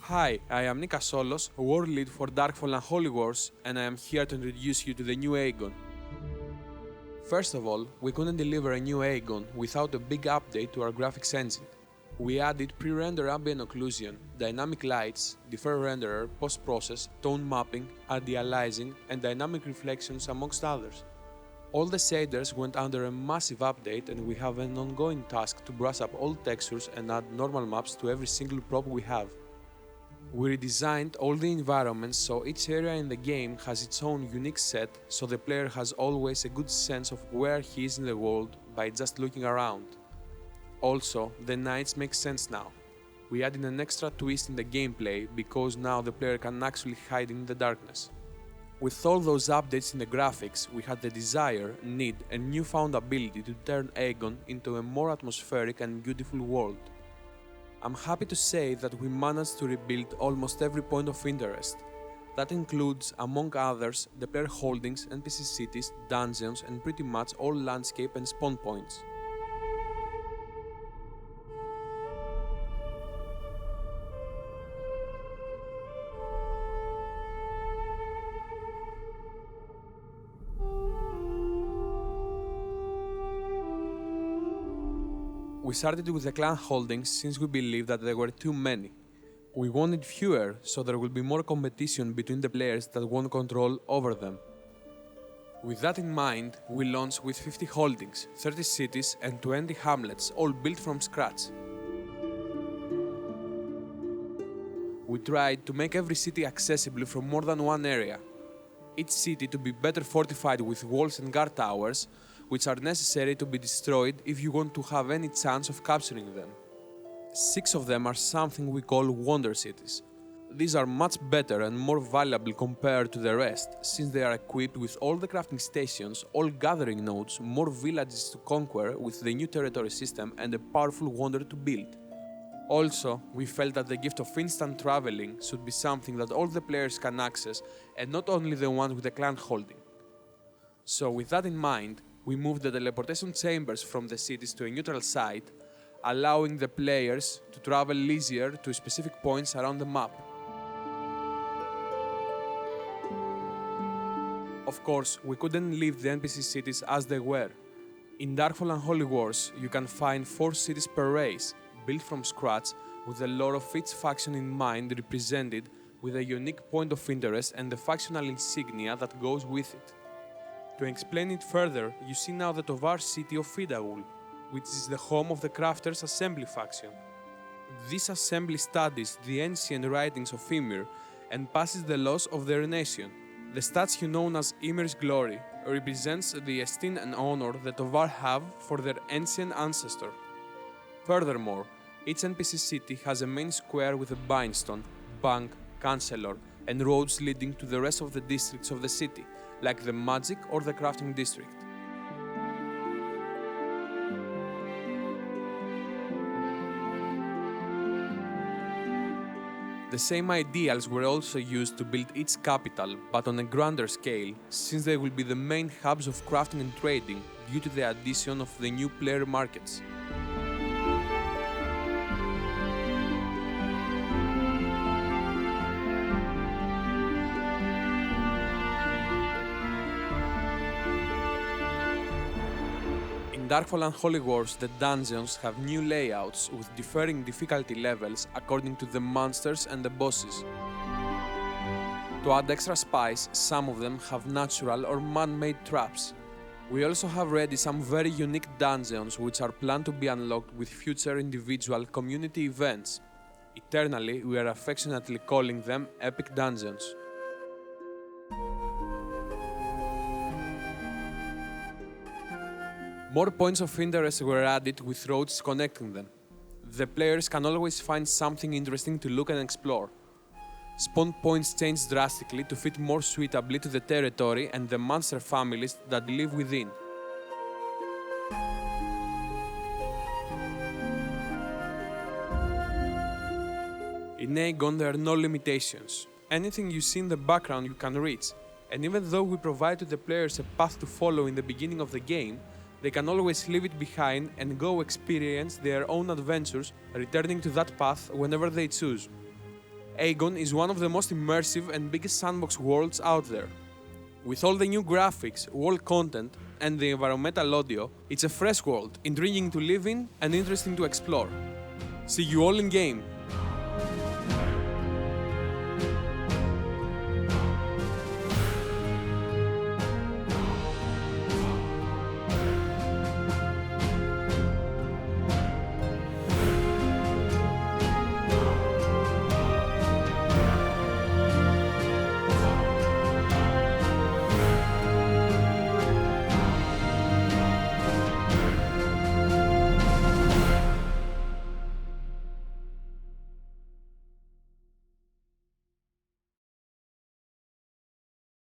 Hi, I am Nikos Kasolos, World Lead for Darkfall Unholy, and I am here to introduce you to the new Agon. First of all, we couldn't deliver a new Agon without a big update to our graphics engine. We added pre-render ambient occlusion, dynamic lights, defer renderer, post-process, tone mapping, anti-aliasing, and dynamic reflections amongst others. All the shaders went under a massive update, and we have an ongoing task to brush up all textures and add normal maps to every single prop we have. We redesigned all the environments so each area in the game has its own unique set, so the player has always a good sense of where he is in the world by just looking around. Also, the nights make sense now. We added an extra twist in the gameplay because now the player can actually hide in the darkness. With all those updates in the graphics, we had the desire, need, and newfound ability to turn Agon into a more atmospheric and beautiful world. I'm happy to say that we managed to rebuild almost every point of interest. That includes, among others, the player holdings, NPC cities, dungeons, and pretty much all landscape and spawn points. We started with the clan holdings since we believed that there were too many. We wanted fewer, so there will be more competition between the players that want control over them. With that in mind, we launched with 50 holdings, 30 cities and 20 hamlets, all built from scratch. We tried to make every city accessible from more than one area. Each city to be better fortified with walls and guard towers, which are necessary to be destroyed if you want to have any chance of capturing them. 6 of them are something we call Wonder Cities. These are much better and more valuable compared to the rest, since they are equipped with all the crafting stations, all gathering nodes, more villages to conquer with the new territory system, and a powerful wonder to build. Also, we felt that the gift of instant traveling should be something that all the players can access, and not only the ones with a clan holding. So with that in mind, we moved the teleportation chambers from the cities to a neutral site, allowing the players to travel easier to specific points around the map. Of course, we couldn't leave the NPC cities as they were. In Darkfall Unholy Wars, you can find 4 cities per race, built from scratch, with the lore of each faction in mind represented with a unique point of interest and the factional insignia that goes with it. To explain it further, you see now the Tovar city of Fidagul, which is the home of the Crafters Assembly faction. This assembly studies the ancient writings of Ymir and passes the laws of their nation. The statue known as Ymir's Glory represents the esteem and honor the Tovar have for their ancient ancestor. Furthermore, each NPC city has a main square with a bindstone, bank, chancellor, and roads leading to the rest of the districts of the city, like the Magic or the Crafting District. The same ideals were also used to build each capital, but on a grander scale, since they will be the main hubs of crafting and trading due to the addition of the new player markets. In Darkfall Unholy Wars, the dungeons have new layouts with differing difficulty levels according to the monsters and the bosses. To add extra spice, some of them have natural or man-made traps. We also have ready some very unique dungeons which are planned to be unlocked with future individual community events. Eternally, we are affectionately calling them Epic Dungeons. More points of interest were added with roads connecting them. The players can always find something interesting to look and explore. Spawn points changed drastically to fit more suitably to the territory and the monster families that live within. In Agon there are no limitations. Anything you see in the background you can reach, and even though we provide to the players a path to follow in the beginning of the game, they can always leave it behind and go experience their own adventures, returning to that path whenever they choose. Agon is one of the most immersive and biggest sandbox worlds out there. With all the new graphics, world content, and the environmental audio, it's a fresh world, intriguing to live in and interesting to explore. See you all in game!